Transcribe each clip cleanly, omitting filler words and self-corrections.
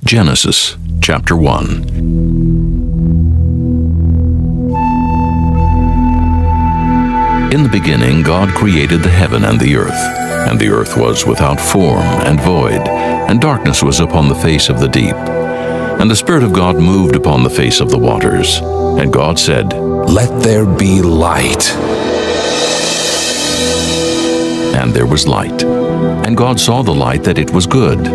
Genesis chapter 1. In the beginning God created the heaven and the earth was without form and void, and darkness was upon the face of the deep. And the Spirit of God moved upon the face of the waters. And God said, "Let there be light." And there was light. And God saw the light that it was good.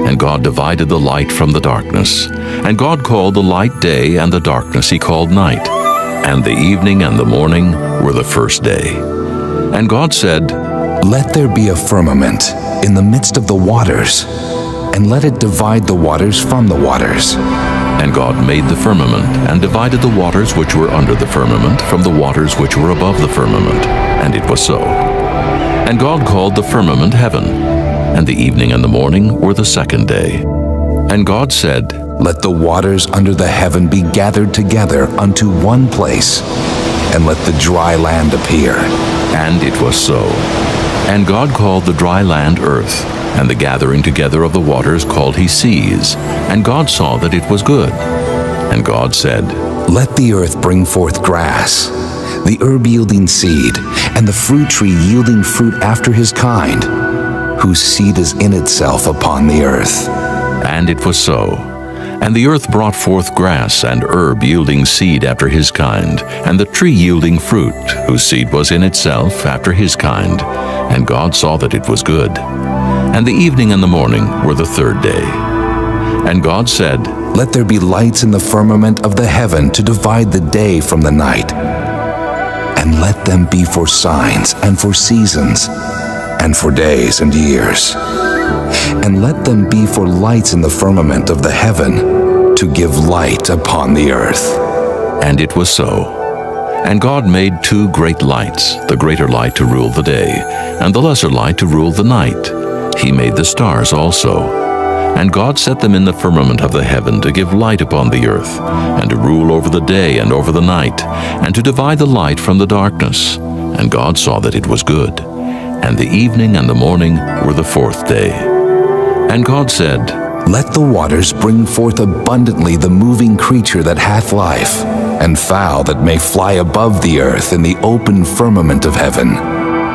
And God divided the light from the darkness. And God called the light day, and the darkness he called night. And the evening and the morning were the first day. And God said, "Let there be a firmament in the midst of the waters, and let it divide the waters from the waters." And God made the firmament, and divided the waters which were under the firmament from the waters which were above the firmament. And it was so. And God called the firmament heaven. And the evening and the morning were the second day. And God said, "Let the waters under the heaven be gathered together unto one place, and let the dry land appear." And it was so. And God called the dry land earth, and the gathering together of the waters called he seas. And God saw that it was good. And God said, "Let the earth bring forth grass, the herb yielding seed, and the fruit tree yielding fruit after his kind, whose seed is in itself upon the earth." And it was so. And the earth brought forth grass and herb yielding seed after his kind, and the tree yielding fruit, whose seed was in itself after his kind. And God saw that it was good. And the evening and the morning were the third day. And God said, "Let there be lights in the firmament of the heaven to divide the day from the night, and let them be for signs and for seasons and for days and years. And let them be for lights in the firmament of the heaven to give light upon the earth." And it was so. And God made two great lights, the greater light to rule the day, and the lesser light to rule the night. He made the stars also. And God set them in the firmament of the heaven to give light upon the earth, and to rule over the day and over the night, and to divide the light from the darkness. And God saw that it was good. And the evening and the morning were the fourth day. And God said, "Let the waters bring forth abundantly the moving creature that hath life, and fowl that may fly above the earth in the open firmament of heaven."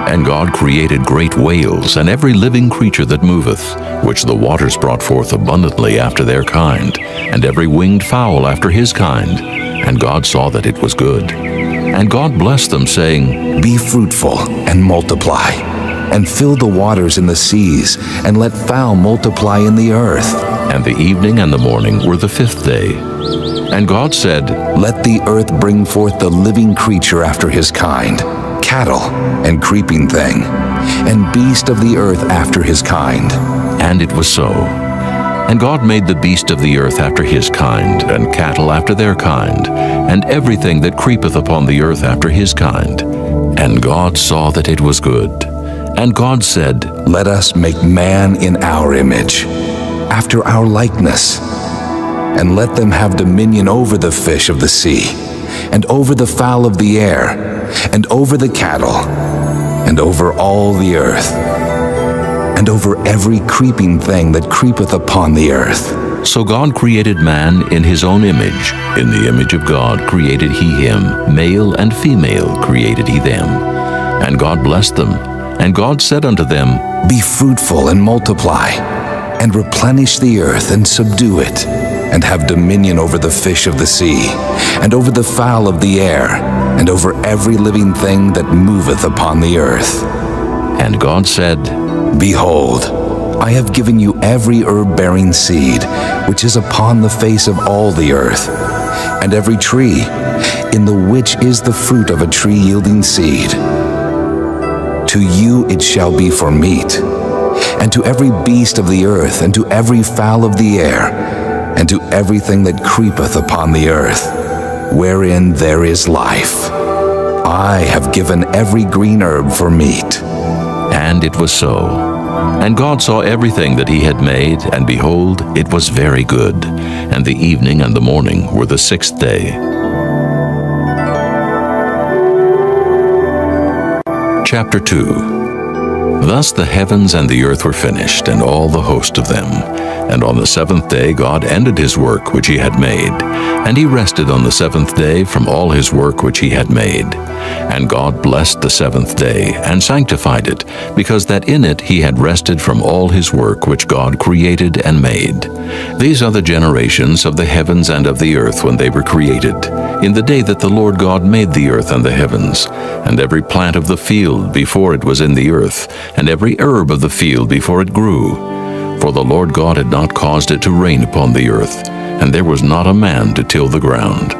And God created great whales, and every living creature that moveth, which the waters brought forth abundantly after their kind, and every winged fowl after his kind. And God saw that it was good. And God blessed them, saying, "Be fruitful and multiply, and fill the waters in the seas, and let fowl multiply in the earth." And the evening and the morning were the fifth day. And God said, "Let the earth bring forth the living creature after his kind, cattle and creeping thing, and beast of the earth after his kind." And it was so. And God made the beast of the earth after his kind, and cattle after their kind, and everything that creepeth upon the earth after his kind. And God saw that it was good. And God said, "Let us make man in our image, after our likeness, and let them have dominion over the fish of the sea, and over the fowl of the air, and over the cattle, and over all the earth, and over every creeping thing that creepeth upon the earth." So God created man in his own image. In the image of God created he him, male and female created he them. And God blessed them. And God said unto them, "Be fruitful and multiply, and replenish the earth and subdue it, and have dominion over the fish of the sea, and over the fowl of the air, and over every living thing that moveth upon the earth." And God said, "Behold, I have given you every herb-bearing seed, which is upon the face of all the earth, and every tree, in the which is the fruit of a tree yielding seed. To you it shall be for meat, and to every beast of the earth, and to every fowl of the air, and to everything that creepeth upon the earth, wherein there is life. I have given every green herb for meat." And it was so. And God saw everything that he had made, and behold, it was very good. And the evening and the morning were the sixth day. Chapter 2. Thus the heavens and the earth were finished, and all the host of them. And on the seventh day God ended his work which he had made. And he rested on the seventh day from all his work which he had made. And God blessed the seventh day, and sanctified it, because that in it he had rested from all his work which God created and made. These are the generations of the heavens and of the earth when they were created, in the day that the Lord God made the earth and the heavens, and every plant of the field before it was in the earth, and every herb of the field before it grew. For the Lord God had not caused it to rain upon the earth, and there was not a man to till the ground.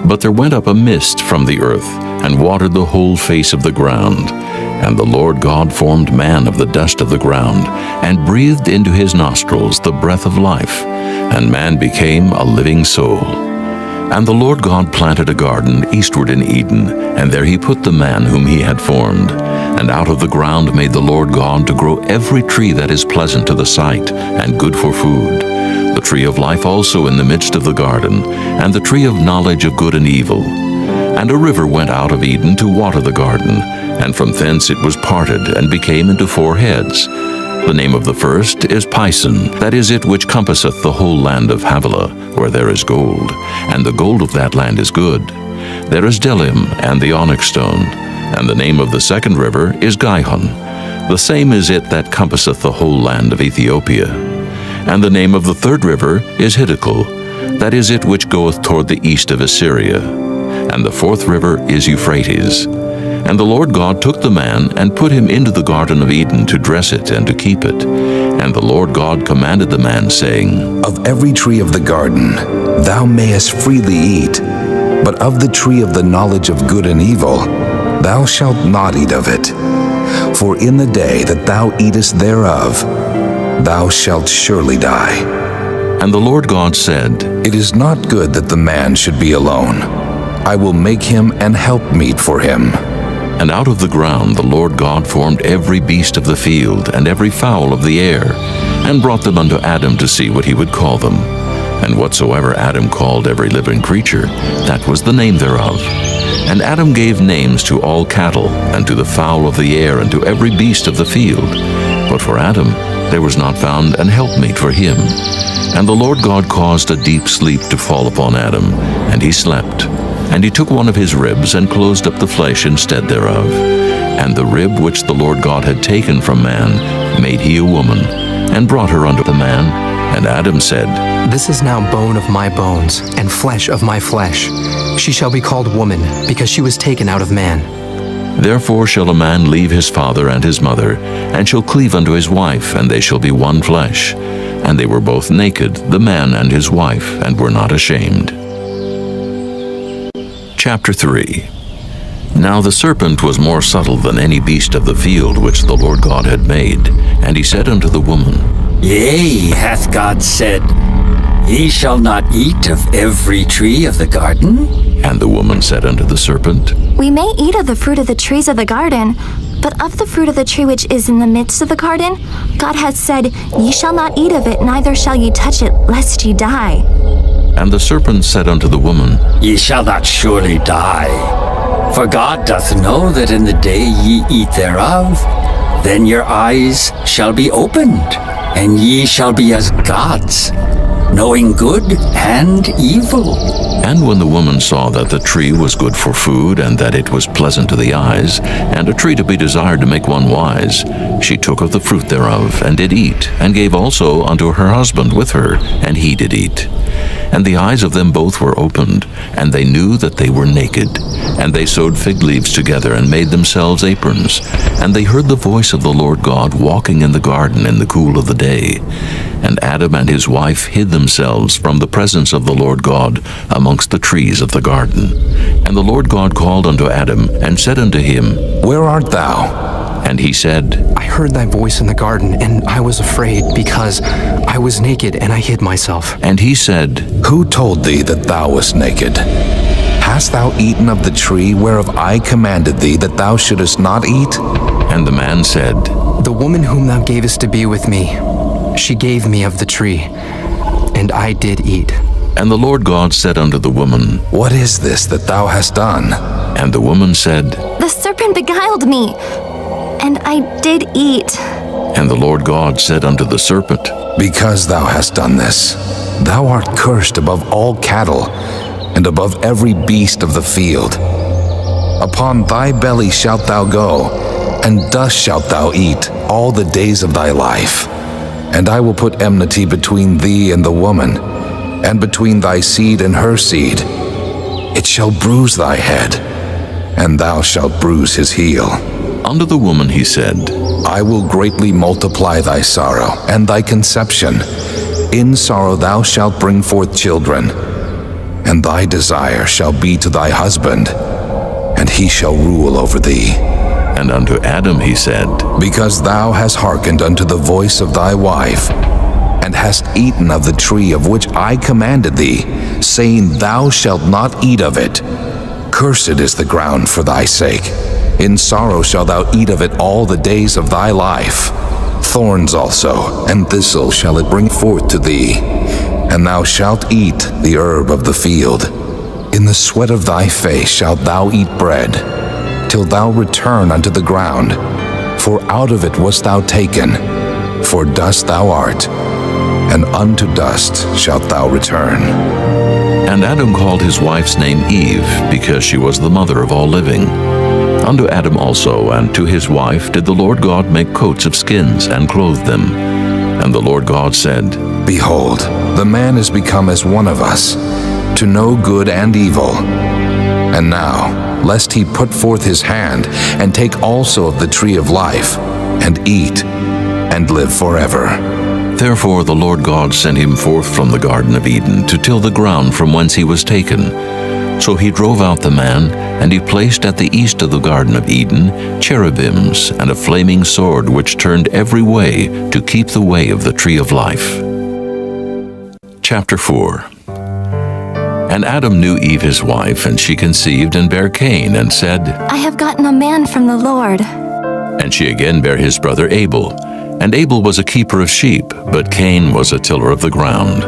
But there went up a mist from the earth, and watered the whole face of the ground. And the Lord God formed man of the dust of the ground, and breathed into his nostrils the breath of life, and man became a living soul. And the Lord God planted a garden eastward in Eden, and there he put the man whom he had formed. And out of the ground made the Lord God to grow every tree that is pleasant to the sight, and good for food, the tree of life also in the midst of the garden, and the tree of knowledge of good and evil. And a river went out of Eden to water the garden, and from thence it was parted, and became into 4 heads. The name of the first is Pison, that is it which compasseth the whole land of Havilah, where there is gold, and the gold of that land is good. There is Delim, and the onyx stone. And the name of the second river is Gihon. The same is it that compasseth the whole land of Ethiopia. And the name of the third river is Hiddekel, that is it which goeth toward the east of Assyria. And the fourth river is Euphrates. And the Lord God took the man, and put him into the garden of Eden to dress it and to keep it. And the Lord God commanded the man, saying, Of every tree of the garden thou mayest freely eat, but of the tree of the knowledge of good and evil thou shalt not eat of it. For in the day that thou eatest thereof, thou shalt surely die. And the Lord God said, It is not good that the man should be alone. I will make him an helpmeet for him. And out of the ground the Lord God formed every beast of the field, and every fowl of the air, and brought them unto Adam to see what he would call them. And whatsoever Adam called every living creature, that was the name thereof. And Adam gave names to all cattle, and to the fowl of the air, and to every beast of the field. But for Adam there was not found an helpmeet for him. And the Lord God caused a deep sleep to fall upon Adam, and he slept. And he took one of his ribs, and closed up the flesh instead thereof. And the rib which the Lord God had taken from man made he a woman, and brought her unto the man. And Adam said, This is now bone of my bones, and flesh of my flesh. She shall be called woman, because she was taken out of man. Therefore shall a man leave his father and his mother, and shall cleave unto his wife, and they shall be one flesh. And they were both naked, the man and his wife, and were not ashamed. Chapter 3. Now the serpent was more subtle than any beast of the field which the Lord God had made. And he said unto the woman, Yea, hath God said, Ye shall not eat of every tree of the garden? And the woman said unto the serpent, We may eat of the fruit of the trees of the garden, but of the fruit of the tree which is in the midst of the garden, God hath said, Ye shall not eat of it, neither shall ye touch it, lest ye die. And the serpent said unto the woman, Ye shall not surely die. For God doth know that in the day ye eat thereof, then your eyes shall be opened, and ye shall be as gods, knowing good and evil. And when the woman saw that the tree was good for food, and that it was pleasant to the eyes, and a tree to be desired to make one wise, she took of the fruit thereof, and did eat, and gave also unto her husband with her, and he did eat. And the eyes of them both were opened, and they knew that they were naked. And they sewed fig leaves together, and made themselves aprons. And they heard the voice of the Lord God walking in the garden in the cool of the day. And Adam and his wife hid themselves from the presence of the Lord God amongst the trees of the garden. And the Lord God called unto Adam, and said unto him, Where art thou? And he said, I heard thy voice in the garden, and I was afraid, because I was naked, and I hid myself. And he said, Who told thee that thou wast naked? Hast thou eaten of the tree whereof I commanded thee that thou shouldest not eat? And the man said, The woman whom thou gavest to be with me, she gave me of the tree, and I did eat. And the Lord God said unto the woman, What is this that thou hast done? And the woman said, The serpent beguiled me, And I did eat. And the Lord God said unto the serpent, Because thou hast done this, thou art cursed above all cattle, and above every beast of the field. Upon thy belly shalt thou go, and dust shalt thou eat all the days of thy life. And I will put enmity between thee and the woman, and between thy seed and her seed. It shall bruise thy head, and thou shalt bruise his heel. Unto the woman he said, I will greatly multiply thy sorrow and thy conception. In sorrow thou shalt bring forth children, and thy desire shall be to thy husband, and he shall rule over thee. And unto Adam he said, Because thou hast hearkened unto the voice of thy wife, and hast eaten of the tree of which I commanded thee, saying, Thou shalt not eat of it. Cursed is the ground for thy sake. In sorrow shalt thou eat of it all the days of thy life. Thorns also and thistles shall it bring forth to thee, and thou shalt eat the herb of the field. In the sweat of thy face shalt thou eat bread, till thou return unto the ground. For out of it wast thou taken, for dust thou art, and unto dust shalt thou return. And Adam called his wife's name Eve, because she was the mother of all living. Unto Adam also and to his wife did the Lord God make coats of skins, and clothe them. And the Lord God said, Behold, the man is become as one of us, to know good and evil. And now, lest he put forth his hand, and take also of the tree of life, and eat, and live forever. Therefore the Lord God sent him forth from the Garden of Eden to till the ground from whence he was taken. So he drove out the man, and he placed at the east of the Garden of Eden cherubims and a flaming sword which turned every way to keep the way of the tree of life. Chapter 4. And Adam knew Eve his wife, and she conceived and bare Cain, and said, I have gotten a man from the Lord. And she again bare his brother Abel. And Abel was a keeper of sheep, but Cain was a tiller of the ground.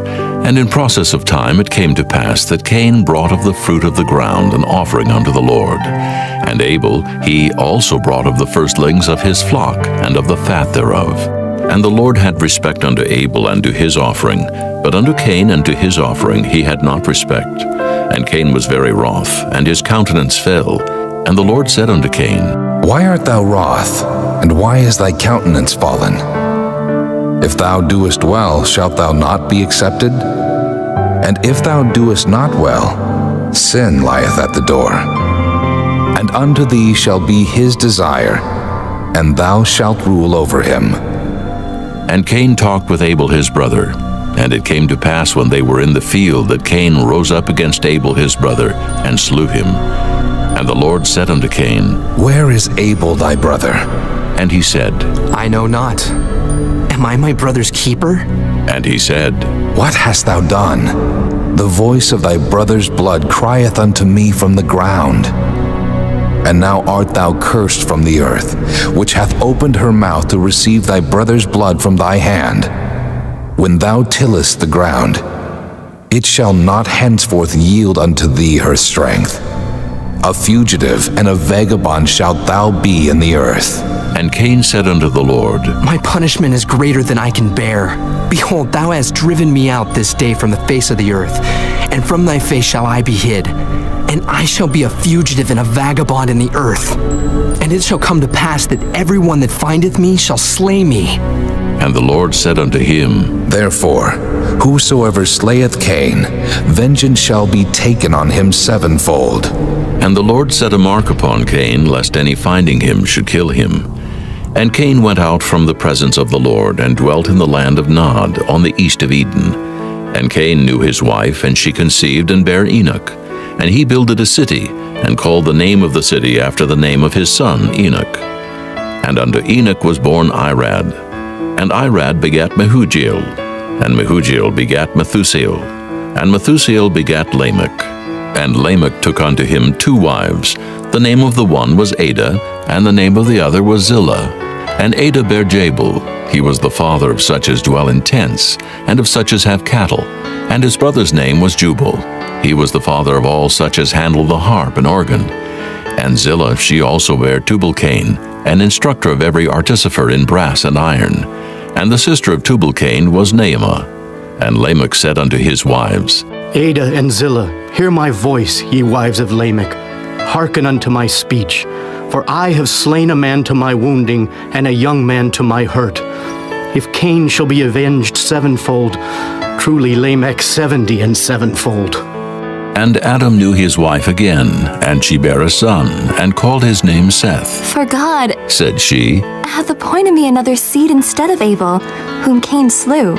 And in process of time it came to pass that Cain brought of the fruit of the ground an offering unto the Lord. And Abel he also brought of the firstlings of his flock, and of the fat thereof. And the Lord had respect unto Abel and to his offering, but unto Cain and to his offering he had not respect. And Cain was very wroth, and his countenance fell. And the Lord said unto Cain, Why art thou wroth, and why is thy countenance fallen? If thou doest well, shalt thou not be accepted? And if thou doest not well, sin lieth at the door. And unto thee shall be his desire, and thou shalt rule over him. And Cain talked with Abel his brother. And it came to pass when they were in the field that Cain rose up against Abel his brother, and slew him. And the Lord said unto Cain, Where is Abel thy brother? And he said, I know not. Am I my brother's keeper? And he said, What hast thou done? The voice of thy brother's blood crieth unto me from the ground. And now art thou cursed from the earth, which hath opened her mouth to receive thy brother's blood from thy hand. When thou tillest the ground, it shall not henceforth yield unto thee her strength. A fugitive and a vagabond shalt thou be in the earth. And Cain said unto the Lord, My punishment is greater than I can bear. Behold, thou hast driven me out this day from the face of the earth, and from thy face shall I be hid. And I shall be a fugitive and a vagabond in the earth. And it shall come to pass that every one that findeth me shall slay me. And the Lord said unto him, Therefore, whosoever slayeth Cain, vengeance shall be taken on him sevenfold. And the Lord set a mark upon Cain, lest any finding him should kill him. And Cain went out from the presence of the Lord, and dwelt in the land of Nod, on the east of Eden. And Cain knew his wife, and she conceived and bare Enoch. And he builded a city, and called the name of the city after the name of his son Enoch. And unto Enoch was born Irad. And Irad begat Mehujael. And Mehujael begat Methusael. And Methusael begat Lamech. And Lamech took unto him 2 wives. The name of the one was Ada, and the name of the other was Zillah. And Ada bare Jabal. He was the father of such as dwell in tents, and of such as have cattle. And his brother's name was Jubal. He was the father of all such as handle the harp and organ. And Zillah, she also bare Tubal-Cain, an instructor of every artificer in brass and iron. And the sister of Tubal-Cain was Naamah. And Lamech said unto his wives, Ada and Zillah, hear my voice, ye wives of Lamech. Hearken unto my speech. For I have slain a man to my wounding, and a young man to my hurt. If Cain shall be avenged sevenfold, truly Lamech 70 and sevenfold. And Adam knew his wife again, and she bare a son, and called his name Seth. For God Said she, hath appointed me another seed instead of Abel, whom Cain slew.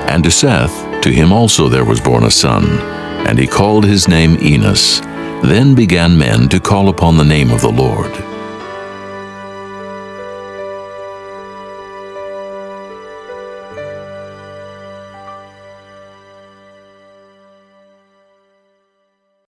and to Seth, to him also there was born a son, and he called his name Enos. Then began men to call upon the name of the Lord.